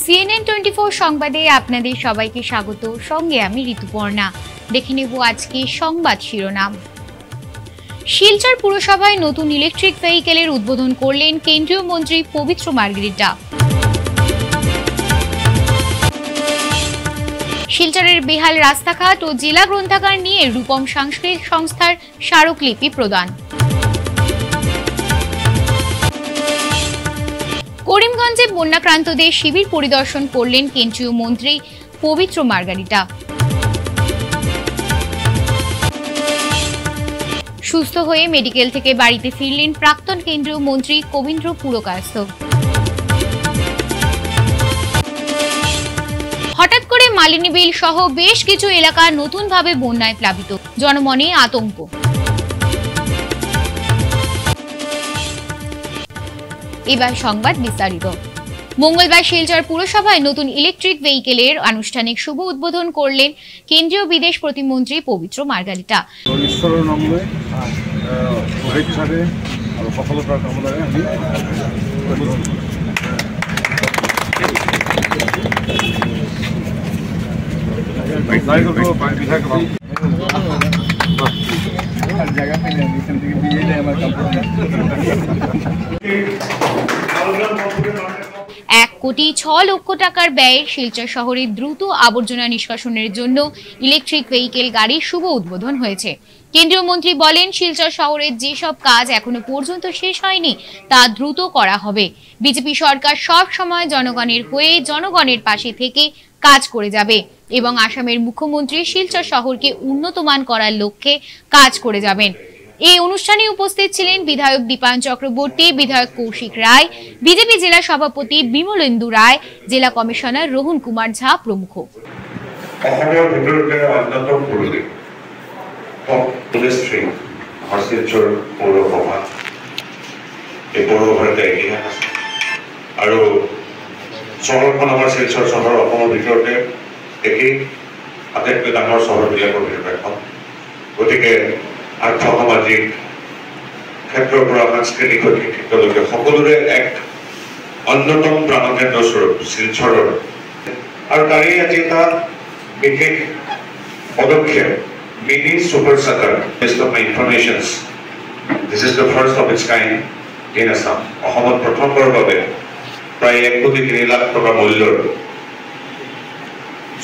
CNN24 সংবাদে আপনাদের সবাইকে স্বাগত। সঙ্গে আমি ঋতুপর্ণা। দেখে নেব আজকে সংবাদ শিরোনাম। শিলচর পুরসভায় নতুন ইলেকট্রিক ভেহিকেলের উদ্বোধন করলেন কেন্দ্রীয় মন্ত্রী পবিত্র মার্গেরিটা। শিলচরের বেহাল রাস্তাঘাট ও জেলা গ্রন্থাগার নিয়ে রূপম সাংস্কৃতিক সংস্থার স্মারকলিপি প্রদান। করিমগঞ্জে বন্যাক্রান্তদের শিবির পরিদর্শন করলেন কেন্দ্রীয় মন্ত্রী পবিত্র মার্গেরিটা। সুস্থ হয়ে মেডিকেল থেকে বাড়িতে ফিরলেন প্রাক্তন কেন্দ্রীয় মন্ত্রী কবীন্দ্র পুরকায়স্থ। হঠাৎ করে মালিনী বিল সহ বেশ কিছু এলাকা নতুনভাবে বন্যায় প্লাবিত, জনমনে আতঙ্ক। এবার সংবাদ বিস্তারিত। মঙ্গলবার শিলচর পুরসভায় নতুন ইলেকট্রিক ভেহিকেলের আনুষ্ঠানিক শুভ উদ্বোধন করলেন কেন্দ্রীয় বিদেশ প্রতিমন্ত্রী পবিত্র মার্গেরিটা। ₹1,06,00,000 টাকার ব্যয়ে শিলচর শহরে দ্রুত আবর্জনা নিষ্কাশনের জন্য ইলেকট্রিক ভেহিকেল গাড়ির শুভ উদ্বোধন হয়েছে। কেন্দ্রীয় মন্ত্রী বলেন, শিলচর শহরের যেসব কাজ এখনো পর্যন্ত শেষ হয়নি তা দ্রুত করা হবে। বিজেপি সরকার সব সময় জনগণের হয়ে জনগণের পাশে থেকে কাজ করে যাবে এবং আসামের মুখ্যমন্ত্রী শিলচর শহরকে উন্নতমান করার লক্ষ্যে কাজ করে যাবেন। এই অনুষ্ঠানে উপস্থিত ছিলেন বিধায়ক দীপায়ন চক্রবর্তী, বিধায়ক কৌশিক রায়, বিজেপি জেলা সভাপতি বিমলেন্দু রায়, জেলা কমিশনার রোহন কুমার ঝা প্রমুখ। চহৰখন আমাৰ শিলচৰ চহৰ অসমৰ ভিতৰতে একেই আটাইতকৈ ডাঙৰ চহৰবিলাকৰ ভিতৰত এখন। গতিকে আৰ্থ সামাজিক ক্ষেত্ৰৰ পৰা সাংস্কৃতিক শৈক্ষিক ক্ষেত্ৰলৈকে সকলোৰে এক অন্যতম প্ৰাণকেন্দ্ৰ স্বৰূপ শিলচৰৰ। আৰু তাৰেই আজি এটা বিশেষ পদক্ষেপ, মিনি ছুপাৰ চাকাৰ। Best of my informations, this is the first of its kind in Assam. অসমত প্ৰথমবাৰৰ বাবে প্ৰায় 1,03,00,000 টকা মূল্যৰ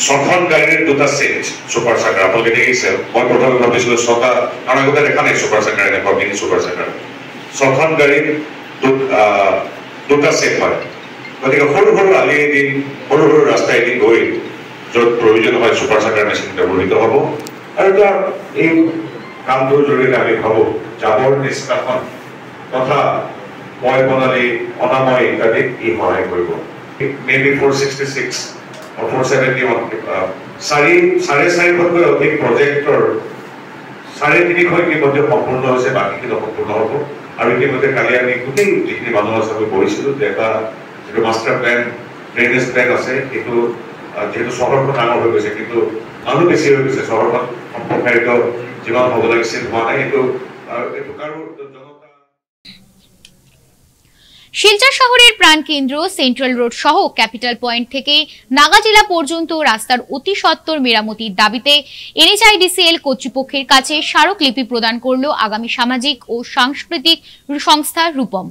6খন গাড়ীৰ 2টা ছেট ছুপাৰ চাকাৰ। আপোনালোকে দেখিছে, মই প্ৰথমে ভাবিছিলো 6টা, কাৰণ আগতে দেখা নাই ছুপাৰ চাকাৰ, এনেকুৱা মিনি ছুপাৰ চাকাৰ। 6খন গাড়ীৰ 2টা ছেট হয়। গতিকে সৰু সৰু আলি এদিন, সৰু সৰু ৰাস্তা এদিন গৈ য'ত প্ৰয়োজন হয় ছুপাৰ চাকাৰ মেচিন ব্যৱহৃত হ'ব। আৰু তাৰ এই কামটোৰ জৰিয়তে আমি ভাবোঁ জাবৰ নিষ্কাশন তথা মই বনালি অনাময় ইত্যাদিত ই সহায় কৰিব। মেবি 466 or 471 4.5-তকৈ অধিক প্ৰজেক্টৰ 3.5 ইতিমধ্যে সম্পূৰ্ণ হৈছে, বাকীখিনি সম্পূৰ্ণ হ'ব। আৰু ইতিমধ্যে কালি আমি গোটেই যিখিনি মানুহ আছে আমি পঢ়িছিলোঁ যে এটা যিটো মাষ্টাৰ প্লেন, ড্ৰেইনেজ প্লেন আছে, সেইটো যিহেতু চহৰখন ডাঙৰ হৈ গৈছে কিন্তু মানুহ বেছি হৈ গৈছে, চহৰখন সম্প্ৰসাৰিত যিমান হ'ব লাগিছিল হোৱা নাই। এইটো কাৰো শিলচর শহরের প্রাণকেন্দ্র সেন্ট্রাল রোড সহ ক্যাপিটাল পয়েন্ট থেকে নাগাজিলা পর্যন্ত রাস্তার অতি সত্বর মেরামতির দাবিতে NHIDCL কর্তৃপক্ষের কাছে স্মারকলিপি প্রদান করল আগামী সামাজিক ও সাংস্কৃতিক সংস্থা রূপম।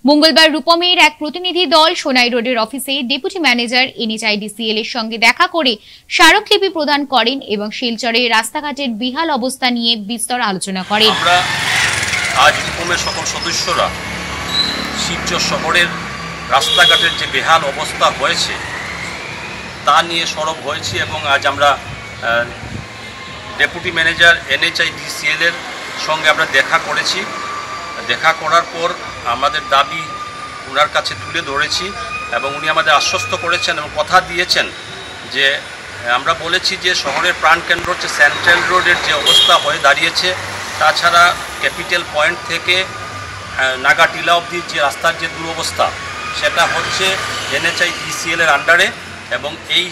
মঙ্গলবার রূপমের এক প্রতিনিধি দল সোনাই রোডের অফিসে ডেপুটি ম্যানেজার NHIDCL এর সঙ্গে দেখা করে স্মারকলিপি প্রদান করেন এবং শিলচরের রাস্তাঘাটের বিহাল অবস্থা নিয়ে বিস্তর আলোচনা করেন। আজ রূপমের সকল সদস্যরা শিলচর শহরের রাস্তাঘাটের যে বেহাল অবস্থা হয়েছে তা নিয়ে সরব হয়েছি এবং আজ আমরা ডেপুটি ম্যানেজার NHIDCL এর সঙ্গে আমরা দেখা করেছি। দেখা করার পর আমাদের দাবি ওনার কাছে তুলে ধরেছি এবং উনি আমাদের আশ্বস্ত করেছেন এবং কথা দিয়েছেন যে আমরা বলেছি যে শহরের প্রাণকেন্দ্র হচ্ছে সেন্ট্রাল রোডের যে অবস্থা হয়ে দাঁড়িয়েছে, তাছাড়া ক্যাপিটাল পয়েন্ট থেকে নাগাটিলা অবধি যে রাস্তার যে দুরবস্থা সেটা হচ্ছে NHIDCL এর আন্ডারে এবং এই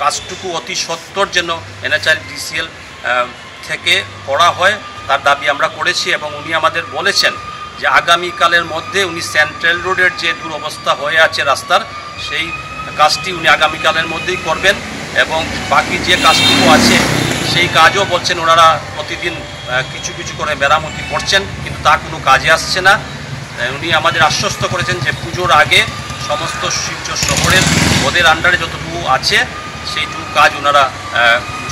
কাজটুকু অতি সত্বর যেন NHIDCL থেকে করা হয় তার দাবি আমরা করেছি এবং উনি আমাদের বলেছেন যে আগামীকালের মধ্যে উনি সেন্ট্রাল রোডের যে দুরবস্থা হয়ে আছে রাস্তার সেই কাজটি উনি আগামীকালের মধ্যেই করবেন এবং বাকি যে কাজটুকু আছে সেই কাজও বলছেন ওনারা প্রতিদিন কিছু কিছু করে মেরামতি করছেন, কিন্তু তা কোনো কাজে আসছে না। উনি আমাদের আশ্বস্ত করেছেন যে পুজোর আগে সমস্ত শিলচর শহরের ওদের আন্ডারে যতটুকু আছে সেইটুকু কাজ ওনারা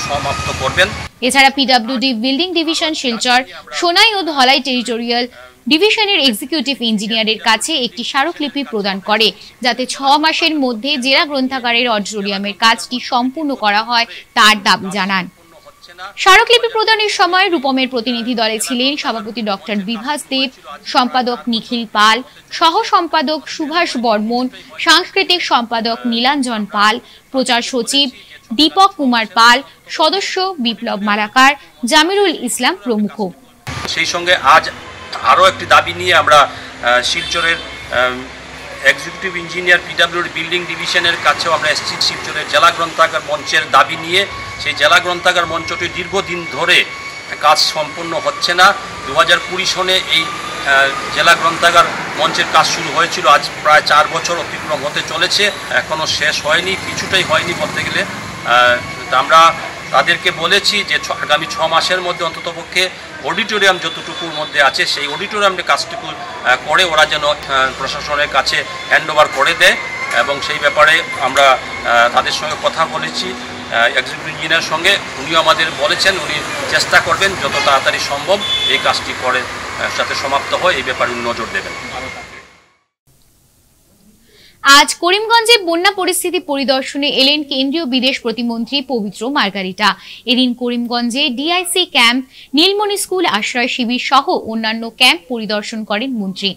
সমাপ্ত করবেন। এছাড়া PWD building division Silchar, Sonai ও ধলাই টেরিটোরিয়াল ডিভিশনের এক্সিকিউটিভ ইঞ্জিনিয়ারের কাছে একটি স্মারকলিপি প্রদান করে, যাতে 6 মাসের মধ্যে জেলা গ্রন্থাগারের অডিটোরিয়ামের কাজটি সম্পূর্ণ করা হয় তার দাবি জানান। স্মারকলিপি প্রদানের সময় রূপমের প্রতিনিধি দলে ছিলেন সভাপতি ডক্টর বিভাস দেব, সম্পাদক নিখিল পাল, সহ সম্পাদক সুভাষ বর্মন, সাংস্কৃতিক সম্পাদক নীলাঞ্জন পাল, প্রচার সচিব দীপক কুমার পাল, সদস্য বিপ্লব মালাকার, জামিরুল ইসলাম প্রমুখ। সেই সঙ্গে আজ আরও একটি দাবি নিয়ে আমরা শিলচরের এক্সিকিউটিভ ইঞ্জিনিয়ার পিডব্লিউডি বিল্ডিং ডিভিশনের কাছেও আমরা এসেছি। শিলচরের জেলা গ্রন্থাগার মঞ্চের দাবি নিয়ে। সেই জেলা গ্রন্থাগার মঞ্চটি দীর্ঘদিন ধরে কাজ সম্পূর্ণ হচ্ছে না। 2020 সনে এই জেলা গ্রন্থাগার মঞ্চের কাজ শুরু হয়েছিল, আজ প্রায় 4 বছর অতিক্রম হতে চলেছে, এখনও শেষ হয়নি, কিছুটাই হয়নি বলতে গেলে। আমরা তাদেরকে বলেছি যে আগামী 6 মাসের মধ্যে অন্ততপক্ষে অডিটোরিয়াম যতটুকুর মধ্যে আছে সেই অডিটোরিয়ামের কাজটুকু করে ওরা যেন প্রশাসনের কাছে হ্যান্ডওভার করে দেয়, এবং সেই ব্যাপারে আমরা তাদের সঙ্গে কথা বলেছি এক্সিকিউটিভ ইঞ্জিনিয়ারের সঙ্গে। উনিও আমাদের বলেছেন উনি চেষ্টা করবেন যত তাড়াতাড়ি সম্ভব এই কাজটি করে যাতে সমাপ্ত হয়, এই ব্যাপারে উনি নজর দেবেন। আজ করিমগঞ্জে বন্যা পরিস্থিতি পরিদর্শনে এলেন কেন্দ্রীয় বিদেশ প্রতিমন্ত্রী পবিত্র মার্গারিটা। এদিন করিমগঞ্জে ডিআইসি ক্যাম্প, নীলমণি স্কুল আশ্রয় শিবির সহ অন্যান্য ক্যাম্প পরিদর্শন করেন মন্ত্রী।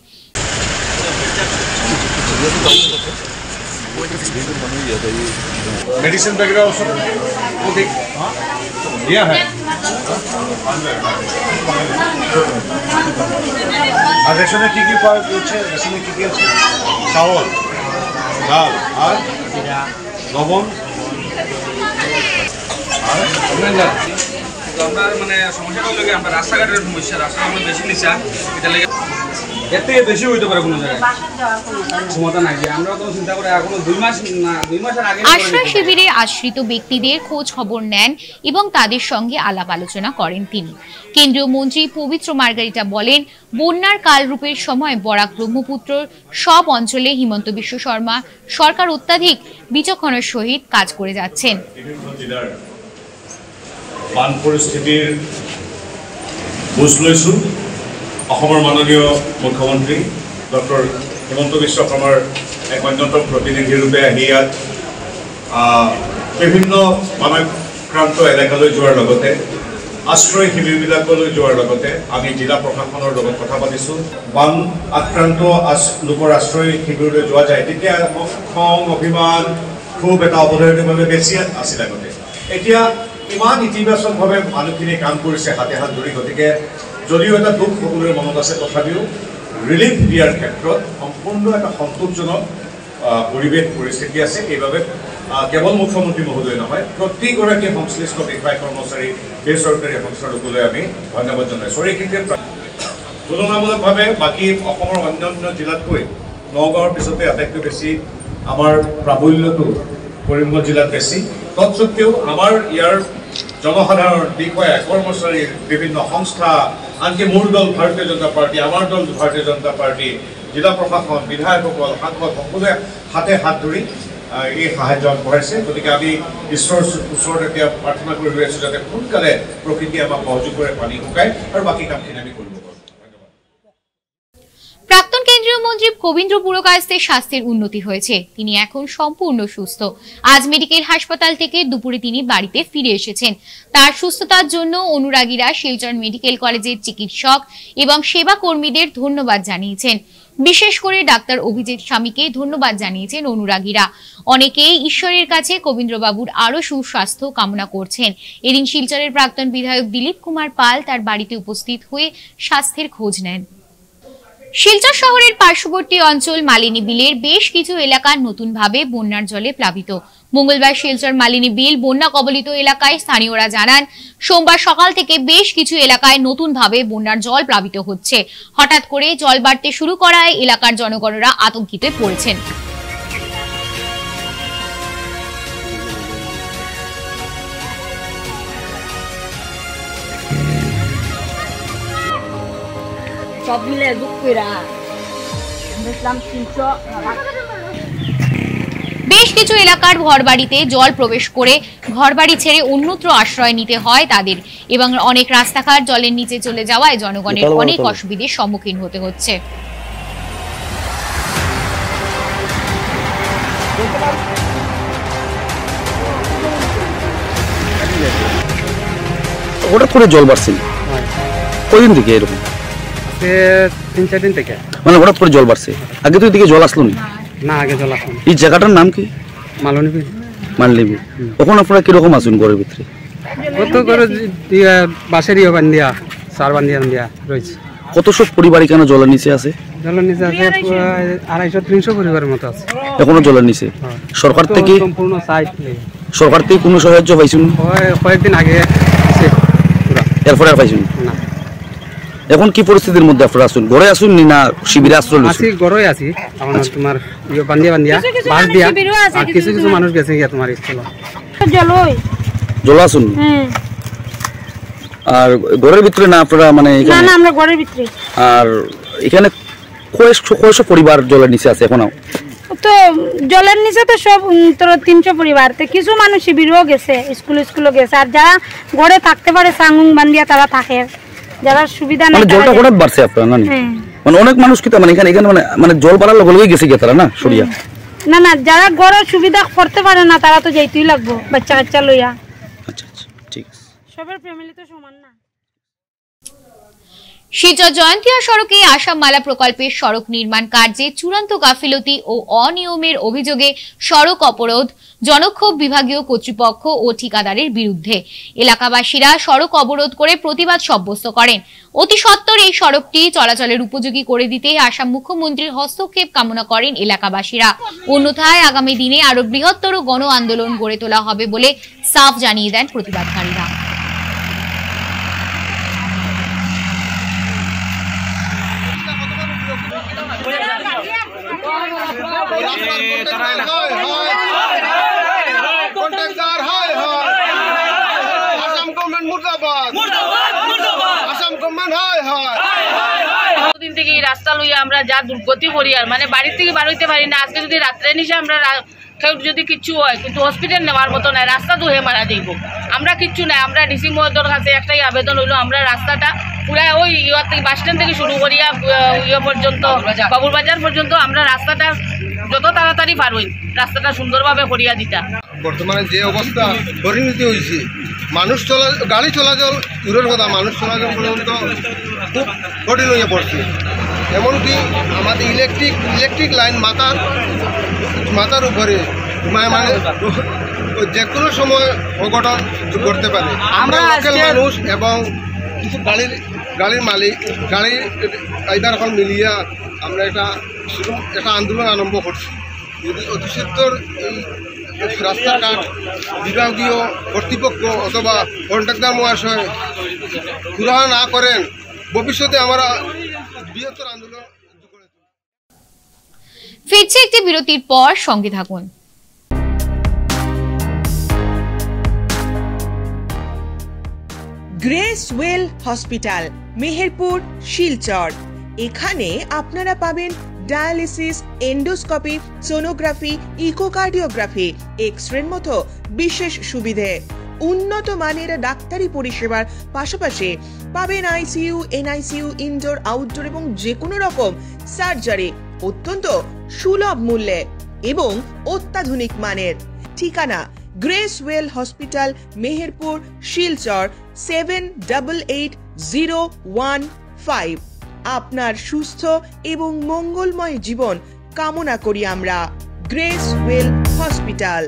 मेडिसिन वगैरह सब वो देख दिया है। আর রেশনে কি কি পাওয়া যাচ্ছে? রেশনে কি কি আছে? চাউল, ডাল আর লবণ আর আমরা মানে সমস্যাটা হলো কি আমরা রাস্তাঘাটের সমস্যা, রাস্তা আমরা বেশি নিচা, এটা লাগে এর থেকে বেশি হইতে পারে কোনো জায়গায় ক্ষমতা নাই। আমরা তো চিন্তা করে এখনো 2 মাসের আগে আশ্রয় শিবিরে আশ্রিত ব্যক্তিদের খোঁজ খবর নেন এবং তাদের সঙ্গে আলাপ আলোচনা করেন তিনি। কেন্দ্রীয় মন্ত্রী পবিত্র মার্গারিটা বলেন, বন্যার কালরূপের সময় বরাক ব্রহ্মপুত্র সব অঞ্চলে হিমন্ত বিশ্ব শর্মা সরকার অত্যাধিক বিচক্ষণের সহিত কাজ করে যাচ্ছেন। বান পৰিস্থিতিৰ বুজ লৈছোঁ। অসমৰ মাননীয় মুখ্যমন্ত্ৰী ডক্টৰ হিমন্ত বিশ্ব শৰ্মাৰ এক অন্যতম প্ৰতিনিধিৰূপে আহি ইয়াত বিভিন্ন বানাক্ৰান্ত এলেকালৈ যোৱাৰ লগতে আশ্ৰয় শিবিৰবিলাকলৈ যোৱাৰ লগতে আমি জিলা প্ৰশাসনৰ লগত কথা পাতিছোঁ। বান আক্ৰান্ত লোকৰ আশ্ৰয় শিবিৰলৈ যোৱা যায় তেতিয়া খং, অভিমান, খুব এটা অৱধাৰণভাৱে বেছি আছিল আগতে। এতিয়া ইমান ইতিবাচকভাৱে মানুহখিনি কাম কৰিছে হাতে হাত ধৰি, গতিকে যদিও এটা দুখ সকলোৰে মনত আছে, তথাপিও ৰিলিফ দিয়াৰ ক্ষেত্ৰত সম্পূৰ্ণ এটা সন্তোষজনক পৰিৱেশ পৰিস্থিতি আছে। এইবাবে কেৱল মুখ্যমন্ত্ৰী মহোদয় নহয়, প্ৰতিগৰাকী সংশ্লিষ্ট বিষয়া কৰ্মচাৰী, বেচৰকাৰী সংস্থাৰ লোকলৈ আমি ধন্যবাদ জনাইছোঁ। এইখিনিতে তুলনামূলকভাৱে বাকী অসমৰ অন্যান্য জিলাতকৈ নগাঁৱৰ পিছতে আটাইতকৈ বেছি আমাৰ প্ৰাবল্যটো কৰিমগঞ্জ জিলাত বেছি। তৎসত্ত্বেও আমাৰ ইয়াৰ জনসাধাৰণ, বিষয়া, কৰ্মচাৰী, বিভিন্ন সংস্থা, আনকি মোৰ দল ভাৰতীয় জনতা পাৰ্টি, আমাৰ দল ভাৰতীয় জনতা পাৰ্টি, জিলা প্ৰশাসন, বিধায়কসকল, সাংসদ সকলোৱে হাতে হাত ধৰি এই সাহায্য আগবঢ়াইছে। গতিকে আমি ঈশ্বৰৰ ওচৰত এতিয়া প্ৰাৰ্থনা কৰি ৰৈ আছোঁ যাতে সোনকালে প্ৰকৃতিয়ে আমাক সহযোগ কৰে, পানী শুকায় আৰু বাকী কামখিনি আমি কৰিব পাৰোঁ। প্রাক্তন কেন্দ্রীয় মন্ত্রী কবীন্দ্র পুরকায়স্থের স্বাস্থ্যের উন্নতি হয়েছে, তিনি এখন সম্পূর্ণ সুস্থ। আজ মেডিকেল হাসপাতাল থেকে দুপুরে তিনি বাড়িতে ফিরে এসেছেন। তার সুস্থতার জন্য অনুরাগীরা শিলচর মেডিকেল কলেজের চিকিৎসক এবং সেবা কর্মীদের ধন্যবাদ জানিয়েছেন। বিশেষ করে ডাক্তার অভিজিৎ স্বামীকে ধন্যবাদ জানিয়েছেন অনুরাগীরা। অনেকেই ঈশ্বরের কাছে কবীন্দ্রবাবুর আরো সুস্বাস্থ্য কামনা করছেন। এদিন শিলচরের প্রাক্তন বিধায়ক দিলীপ কুমার পাল তার বাড়িতে উপস্থিত হয়ে স্বাস্থ্যের খোঁজ নেন। শিলচর শহরের পার্শ্ববর্তী অঞ্চল মালিনী বিলের বেশ কিছু এলাকা নতুনভাবে বন্যার জলে প্লাবিত। মঙ্গলবার শিলচর মালিনী বিল বন্যা কবলিত এলাকায় স্থানীয়রা জানান, সোমবার সকাল থেকে বেশ কিছু এলাকায় নতুনভাবে বন্যার জল প্লাবিত হচ্ছে। হঠাৎ করে জল বাড়তে শুরু করায় এলাকার জনগণরা আতঙ্কিতে পড়েছেন। সব মিলে যোগ কইরা দেখলাম 300। বেশ কিছু এলাকার ঘরবাড়িতে জল প্রবেশ করে ঘরবাড়ি ছেড়ে অন্যত্র আশ্রয় নিতে হয় তাদের, এবং অনেক রাস্তাঘাট জলের নিচে চলে যাওয়ায় জনগণের অনেক অসুবিধার সম্মুখীন হতে হচ্ছে। হঠাৎ করে জল বাড়ছে কয়দিন থেকে এরকম? 3-4 দিন থেকে। মানে হঠাৎ করে জল বাড়ছে, আগে তো এদিকে জল আসলো না? আগে জল আসলো। এই জায়গাটার নাম কি? মালনিবি। তখন আপনারা কিরকম আছেন ঘরের ভিতরে? কত করে বাঁশের বান্ধিয়া, সার বান্ধিয়া রয়েছে। কত সব পরিবার এখানে জলের নিচে আছে? জলের নিচে আছে 250-300 পরিবারের মতো আছে এখনো জলের নিচে। সরকার থেকে সম্পূর্ণ সাইড, সরকার থেকে কোনো সাহায্য পাইছেন? কয়েকদিন আগে, এরপরে আর পাইছেন না। এখন কি পরিস্থিতির মধ্যে আপনারা আছেন? ঘরে আছেন না শিবিরে আশ্রয় নিয়েছেন? আছি, ঘরে আছি। তোমার বান্ধিয়া বাঁশ দিয়া, আর কিছু কিছু মানুষ গেছে গিয়া তোমার জল আসুন। আর ঘরের ভিতরে না আপনারা? মানে না, আমরা ঘরের ভিতরে। আর এখানে কয়শো পরিবার জলের নিচে আছে এখনো? তো জলের নিচে তো সব 300 পরিবার, কিছু মানুষ শিবিরও গেছে, স্কুলও গেছে, আর যারা ঘরে থাকতে পারে সাঙ্গুং বান্ধিয়া তারা থাকে, যারা সুবিধা নাই। জলটা হঠাৎ বাড়ছে আপনারা না? মানে অনেক মানুষ কি মানে এখানে মানে জল বাড়ার লগে লগে গেছে গিয়ে তারা না সরিয়া? না, যারা ঘরের সুবিধা করতে পারে না তারা তো যাইতেই লাগবো বাচ্চা কাচ্চা লইয়া। আচ্ছা, ঠিক আছে। সবার ফ্যামিলি তো সমান না। শিলচর জয়ন্তিয়া সড়কে আসাম মালা প্রকল্পের সড়ক নির্মাণ কার্যে চূড়ান্ত গাফিলতি ও অনিয়মের অভিযোগে সড়ক অবরোধ, জনক্ষোভ বিভাগীয় কর্তৃপক্ষ ও ঠিকাদারের বিরুদ্ধে। এলাকাবাসীরা সড়ক অবরোধ করে প্রতিবাদ সাব্যস্ত করেন। অতি সত্বর এই সড়কটি চলাচলের উপযোগী করে দিতে আসাম মুখ্যমন্ত্রীর হস্তক্ষেপ কামনা করেন এলাকাবাসীরা। অন্যথায় আগামী দিনে আরো বৃহত্তর গণ আন্দোলন গড়ে তোলা হবে বলে সাফ জানিয়ে দেন প্রতিবাদকারীরা। দিন থেকে এই রাস্তা লইয়া আমরা যা দুর্গতি করি, আর মানে বাড়ির থেকে বার হইতে পারি না। আজকে যদি রাত্রে নিশে আমরা কেউ যদি কিচ্ছু হয়, কিন্তু হসপিটাল নেওয়ার মতো নাই, রাস্তা ধুয়ে মারা যাইব। আমরা কিচ্ছু নাই। আমরা ডিসি মহোদয়ের কাছে একটাই আবেদন হইলো, আমরা রাস্তাটা পুরা ওই বাস স্ট্যান্ড থেকে শুরু করিয়া পর্যন্ত, বাবুর বাজার পর্যন্ত আমরা রাস্তাটা যত তাড়াতাড়ি পারবই রাস্তাটা সুন্দরভাবে করিয়া দিতা। বর্তমানে যে অবস্থা পরিণতি হয়েছে, গাড়ি চলাচল দূরের কথা, মানুষ চলাচল পর্যন্ত খুব কঠিন হয়ে পড়ছে। এমনকি আমাদের ইলেকট্রিক লাইন মাথার উপরে মানে যে কোনো সময় অঘটন করতে পারে। আমরা লোকাল মানুষ এবং কিছু গাড়ির মালিক, গাড়ির ড্রাইভার এখন মিলিয়া আমরা একটা আন্দোলন আরম্ভ করছি। যদি অতি সত্বর এই রাস্তাঘাট বিভাগীয় কর্তৃপক্ষ অথবা কন্ট্রাক্টর মহাশয় সুরাহা না করেন, ভবিষ্যতে আমরা বৃহত্তর আন্দোলন। ফিরছে একটি বিরতির পর, সঙ্গে থাকুন। Grace Well hospital, Meherpur, Silchar. এখানে আপনারা পাবেন ডায়ালিসিস, এন্ডোস্কোপি, সোনোগ্রাফি, ইকোকার্ডিওগ্রাফি, এক্স-রের মতো বিশেষ সুবিধে। উন্নত মানের ডাক্তারি পরিষেবার পাশাপাশি পাবেন আইসিইউ, এনআইসিইউ, ইনডোর, আউটডোর এবং যে কোনো রকম সার্জারি অত্যন্ত সুলভ মূল্যে এবং অত্যাধুনিক মানের। ঠিকানা Grace Well hospital, Meherpur, Silchar 788015। আপনার সুস্থ এবং মঙ্গলময় জীবন কামনা করি আমরা। Grace Well hospital.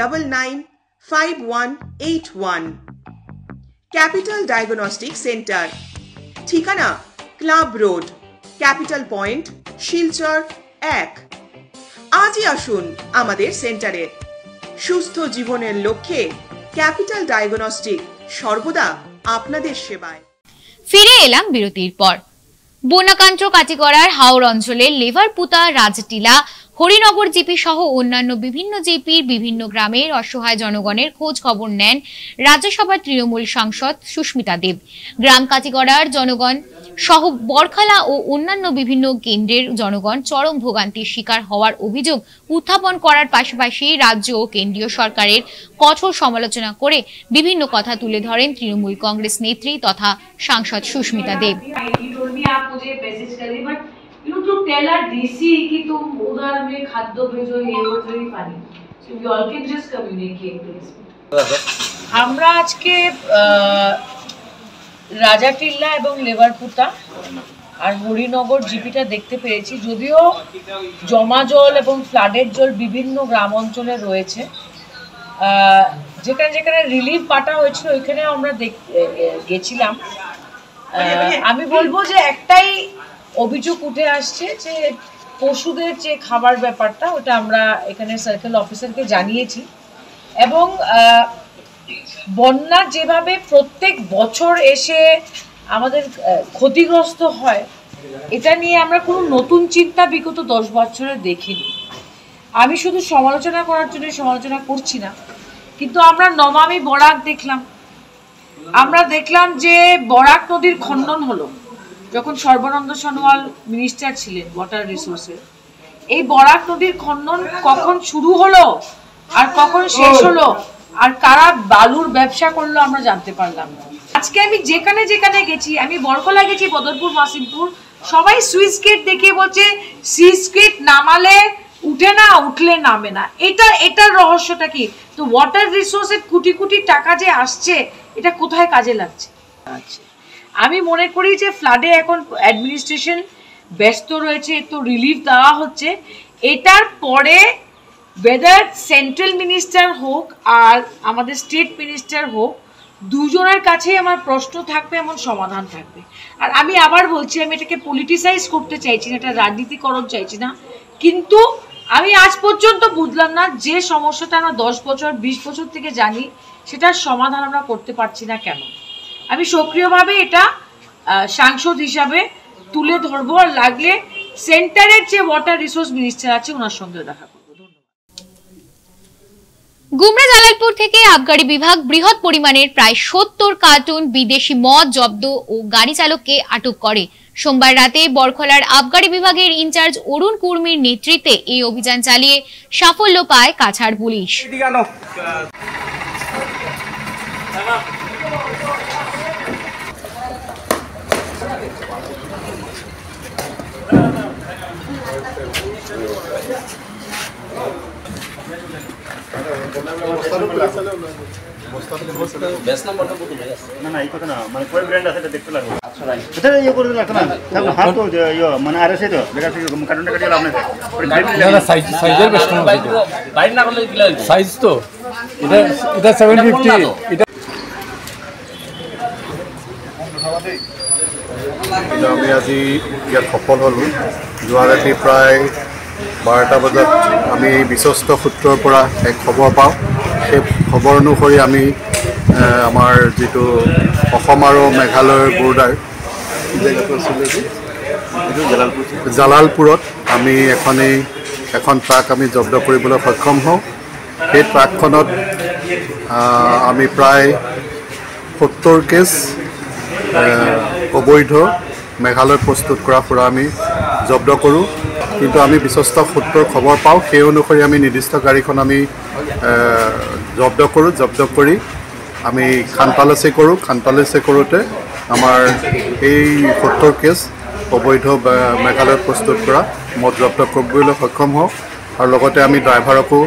995181। Capital diagnostic centre, ঠিকানা club road, capital point, Silchar 1। আজই আসুন আমাদের সেন্টারে। সুস্থ জীবনের লক্ষ্যে ক্যাপিটাল ডায়াগনস্টিক সর্বদা আপনাদের সেবায়। ফিরে এলাম বিরতির পর। বন্যাকান্ত কাটিগড়ার হাওড় অঞ্চলের লেভারপুতা, রাজটিলা, হরিনগর জিপি সহ অন্যান্য বিভিন্ন জিপির বিভিন্ন গ্রামের অসহায় জনগণের খোঁজ খবর নেন রাজ্যসভার তৃণমূল সাংসদ সুস্মিতা দেব। গ্রাম কাটিগড়ার জনগণ সহ বরখালা ও অন্যান্য বিভিন্ন কেন্দ্রের জনগণ চরম ভোগান্তির শিকার হওয়ার অভিযোগ উত্থাপন করার পাশাপাশি রাজ্য ও কেন্দ্রীয় সরকারের কঠোর সমালোচনা করে বিভিন্ন কথা তুলে ধরেন তৃণমূল কংগ্রেস নেত্রী তথা সাংসদ সুস্মিতা দেব। to tell our DC कि तुम उधर में खाद्य भेजो, ये वो very funny. So you all can just communicate please. আমরা আজকে রাজাটিল্লা এবং লেভারপুতা আর হরিনগর জিপিটা দেখতে পেরেছি। যদিও জমা জল এবং ফ্লাডের জল বিভিন্ন গ্রাম অঞ্চলে রয়েছে, যেখানে যেখানে রিলিফ পাঠা হয়েছিল ওইখানে আমরা গেছিলাম। আমি বলবো যে একটাই অভিযোগ উঠে আসছে যে পশুদের যে খাবার ব্যাপারটা, ওটা আমরা এখানে সার্কেল অফিসারকে জানিয়েছি এবং বন্যা যেভাবে প্রত্যেক বছর এসে আমাদের ক্ষতিগ্রস্ত হয়, এটা নিয়ে আমরা কোনো নতুন চিন্তা বিগত 10 বছরে দেখিনি। আমি শুধু সমালোচনা করার জন্য সমালোচনা করছি না, কিন্তু আমরা নমামি বরাক দেখলাম। আমরা দেখলাম যে বরাক নদীর খনন হলো যখন সর্বানন্দ সোনোয়াল মিনিস্টার ছিলেন ওয়াটার রিসোর্সের। এই বরাক নদীর খনন কখন শুরু হলো আর কখন শেষ হলো আর কারা বালুর ব্যবসা করলো আমরা জানতে পারলাম না। আজকে আমি যেখানে যেখানে গেছি, আমি বরকলা গেছি, বদরপুর, মাসিমপুর, সবাই সুইচ গেট দেখিয়ে বলছে সুইচ গেট নামালে উঠে না, উঠলে নামে না। এটার রহস্যটা কি? তো ওয়াটার রিসোর্সের কোটি কোটি টাকা যে আসছে, এটা কোথায় কাজে লাগছে? আমি মনে করি যে ফ্লাডে এখন অ্যাডমিনিস্ট্রেশন ব্যস্ত রয়েছে, তো রিলিফ দেওয়া হচ্ছে। এটার পরে ওয়েদার সেন্ট্রাল মিনিস্টার হোক আর আমাদের স্টেট মিনিস্টার হোক, দুজনের কাছেই আমার প্রশ্ন থাকবে, এমন সমাধান থাকবে। আর আমি আবার বলছি, আমি এটাকে পলিটিসাইজ করতে চাইছি না, এটা রাজনীতিকরণ চাইছি না, কিন্তু আমি আজ পর্যন্ত বুঝলাম না যে সমস্যাটা আমরা 10 বছর 20 বছর থেকে জানি, সেটার সমাধান আমরা করতে পারছি না কেন। আমি সক্রিয়ভাবে এটা সাংসদ হিসাবে তুলে ধরবো, আর লাগলে সেন্টারের যে ওয়াটার রিসোর্স মিনিস্টার আছে ওনার সঙ্গে দেখা করবো। গুমরা জালালপুর থেকে আবগারি বিভাগ বৃহৎ পরিমাণের প্রায় 70 কার্টুন বিদেশি মদ জব্দ ও গাড়ি চালককে আটক করে। সোমবার রাতে বরখলার আবগারি বিভাগের ইনচার্জ অরুণ কুর্মির নেতৃত্বে এই অভিযান চালিয়ে সাফল্য পায় কাছাড় পুলিশ। আমি আজি ইয়াত সফল হলোঁ। যোৱা ৰাতি প্ৰায় 12টা বজাত আমি বিশ্বস্ত সূত্ৰৰ পৰা এক খবৰ পাওঁ। সেই খবৰ অনুসৰি আমি আমাৰ যিটো অসম আৰু মেঘালয়ৰ বৰ্ডাৰ জালালপুৰত আমি এখন ট্ৰাক আমি জব্দ কৰিবলৈ সক্ষম হওঁ। সেই ট্ৰাকখনত আমি প্ৰায় 70 কেছ অবৈধ মেঘালয় প্ৰস্তুত কৰা সুৰা আমি জব্দ কৰোঁ। কিন্তু আমি বিশ্বস্ত সূত্ৰৰ খবৰ পাওঁ, সেই অনুসৰি আমি নিৰ্দিষ্ট গাড়ীখন আমি জব্দ কৰোঁ। জব্দ কৰি আমি খানতালাচি কৰোঁ। খানতালাচি কৰোঁতে আমাৰ এই 70 কেছ অবৈধ মেঘালয়ত প্ৰস্তুত কৰা মদ জব্দ কৰিবলৈ সক্ষম হওঁ। আৰু লগতে আমি ড্ৰাইভাৰকো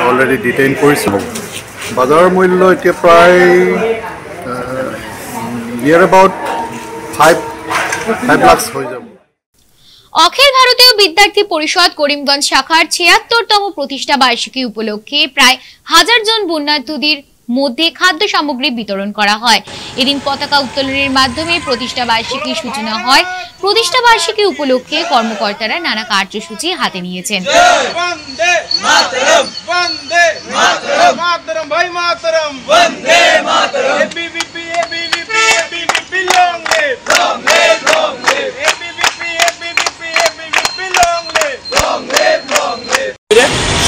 অলৰেডি ডিটেইন কৰিছোঁ। বজাৰৰ মূল্য এতিয়া প্ৰায় নিয়াৰ এবাউট 5 লাখ হৈ যাব। অখিল ভারতীয় বিদ্যার্থী পরিষদ করিমগঞ্জ শাখার ৭৬তম প্রতিষ্ঠা বার্ষিকী উপলক্ষে প্রায় ১০০০ জন বন্যার্থীদের মধ্যে খাদ্য সামগ্রী বিতরণ করা হয়। এদিন পতাকা উত্তোলনের মাধ্যমে প্রতিষ্ঠা বার্ষিকীর সূচনা হয়। প্রতিষ্ঠা বার্ষিকী উপলক্ষে কর্মকর্তারা নানা কার্যসূচি হাতে নিয়েছেন।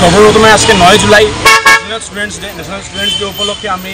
সর্বপ্রথমে আজকে ৯ জুলাই ন্যাশনাল স্টুডেন্টস ডে উপলক্ষে আমি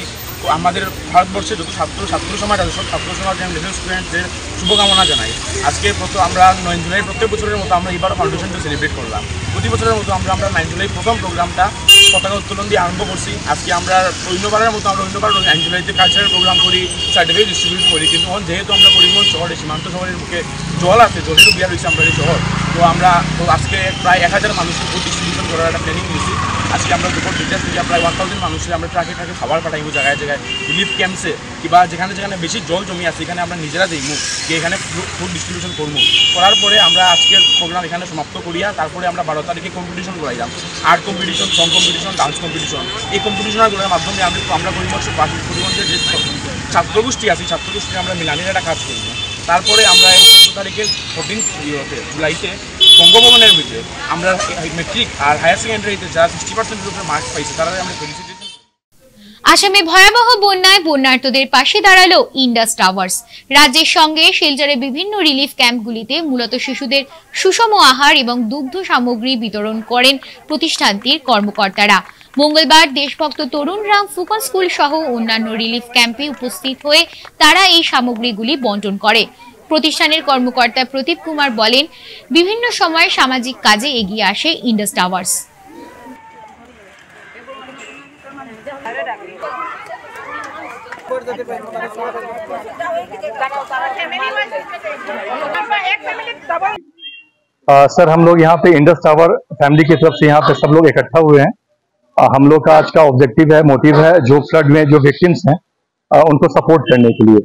আমাদের ভারতবর্ষে যত ছাত্র সমাজ আছে সব ছাত্র সমাজ ন্যাশনাল স্টুডেন্টসদের শুভকামনা জানাই। আজকে আমরা ৯ জুলাই প্রত্যেক বছরের মতো আমরা এবারও ফাউন্ডেশন ডে সেলিব্রেট করলাম। প্রতি বছরের মতো আমরা ৯ জুলাই প্রথম প্রোগ্রামটা পতাকা উত্তোলন দিয়ে আরম্ভ করছি। আজকে আমরা অন্যবারের মতো আমরা ৯ জুলাইতে কালচারাল প্রোগ্রাম করি, সার্টিফিকেট ডিস্ট্রিবিউট করি। কিন্তু যেহেতু আমরা করিমগঞ্জ শহরে সীমান্ত শহরের মুখে জল আছে, জলেরও বিয়ার হয়েছে আমরা এই শহর, তো আমরা আজকে প্রায় ১০০০ মানুষের ফুড ডিস্ট্রিবিউশন করার একটা প্ল্যানিং নিয়েছি। আজকে আমরা দুপুর ২টার থেকে প্রায় 1000 মানুষের আমরা ট্রাকে খাবার পাঠাইব জায়গায় জায়গায়, রিলিফ ক্যাম্পসে কিংবা যেখানে যেখানে বেশি জল জমি আছে এখানে আমরা নিজেরা দেখব যে এখানে ফুড ডিস্ট্রিবিউশন করবো। করার পরে আমরা আজকের প্রোগ্রাম এখানে সমাপ্ত করিয়া তারপরে আমরা ১২ তারিখে কম্পিটিশন করাইলাম, art competition, song competition, dance competition. এই কম্পিটিশনগুলোর মাধ্যমে আমরা করিমগঞ্জের যে ছাত্রগোষ্ঠী আছে ছাত্রগোষ্ঠী আমরা মিলানির একটা কাজ করবো। তারপরে আমরা ১৪ তারিখে 14 জুলাইতে বঙ্গভবনের ভিতরে আমরা মেট্রিক আর হায়ার সেকেন্ডারিতে যারা 60%-এর উপরে মার্কস পাইছে তারা আমরা ফেলিসিটেশন। আসামে ভয়াবহ বন্যায় বন্যার্তদের পাশে দাঁড়ালো ইন্ডাস টাওয়ার্স। রাজ্যের সঙ্গে শিলচরে বিভিন্ন রিলিফ ক্যাম্পগুলিতে মূলত শিশুদের সুষম আহার এবং দুগ্ধ সামগ্রী বিতরণ করেন প্রতিষ্ঠানটির কর্মকর্তারা। মঙ্গলবার দেশভক্ত তরুণ রাম ফুকন স্কুল সহ অন্যান্য রিলিফ ক্যাম্পে উপস্থিত হয়ে তারা এই সামগ্রীগুলি বন্টন করে। প্রতিষ্ঠানের কর্মকর্তা প্রদীপ কুমার বলেন, বিভিন্ন সময়ে সামাজিক কাজে এগিয়ে আসে ইন্ডাস টাওয়ার্স। सर, हम लोग यहाँ पे इंडस टावर फैमिली की तरफ से यहाँ पे सब लोग इकट्ठा हुए हैं। हम लोग का आज का ऑब्जेक्टिव है, मोटिव है, जो फ्लड में जो विक्टिम्स हैं उनको सपोर्ट करने के लिए।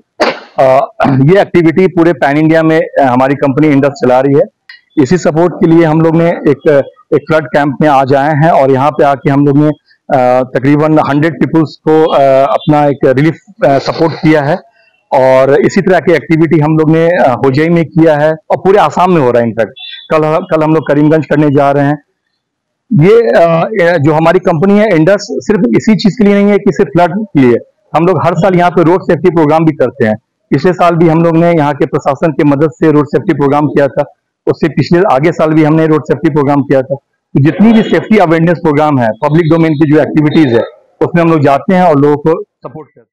ये एक्टिविटी पूरे पैन इंडिया में हमारी कंपनी इंडस चला रही है। इसी सपोर्ट के लिए हम लोग ने एक फ्लड कैंप में आज आए हैं और यहाँ पे आके हम लोग ने तकरीबन 100 पीपल्स को अपना एक रिलीफ सपोर्ट किया है। और इसी तरह की एक्टिविटी हम लोग ने होजाई में किया है और पूरे आसाम में हो रहा है। इनफैक्ट कल हम लोग करीमगंज करने जा रहे हैं। ये जो हमारी कंपनी है इंडस सिर्फ इसी चीज के लिए नहीं है कि सिर्फ फ्लड के लिए, हम लोग हर साल यहाँ पे रोड सेफ्टी प्रोग्राम भी करते हैं। पिछले साल भी हम लोग ने यहाँ के प्रशासन की मदद से रोड सेफ्टी प्रोग्राम किया था, उससे पिछले आगे साल भी हमने रोड सेफ्टी प्रोग्राम किया था। जितनी भी सेफ्टी अवेयरनेस प्रोग्राम है, पब्लिक डोमेन की जो एक्टिविटीज है, उसमें हम लोग जाते हैं और लोगों को सपोर्ट करते हैं।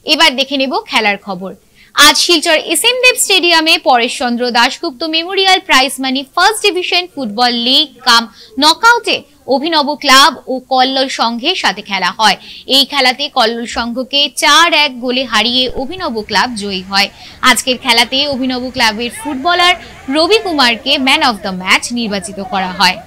এবার দেখে নেব খেলার খবর। আজ শিলচর এসএম দেব স্টেডিয়ামে Pareshchandra Dasgupta memorial prize money first division football league cum নকআউটে অভিনব ক্লাব ও কল্লোল সংঘের সাথে খেলা হয়। এই খেলাতে কল্লোল সংঘকে ৪-১ গোলে হারিয়ে অভিনব ক্লাব জয়ী হয়। আজকের খেলাতে অভিনব ক্লাবের ফুটবলার রবি কুমারকে ম্যান অফ দ্য ম্যাচ নির্বাচিত করা হয়।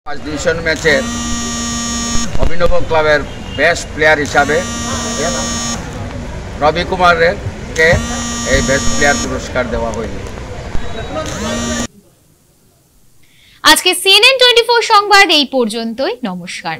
ফার্স্ট ডিভিশন ম্যাচের অভিনব ক্লাবের বেস্ট প্লেয়ার হিসাবে রবি কুমারকে এই বেস্ট প্লেয়ার পুরস্কার দেওয়া হয়েছে। আজকে CNN 24 সংবাদ এই পর্যন্তই। নমস্কার।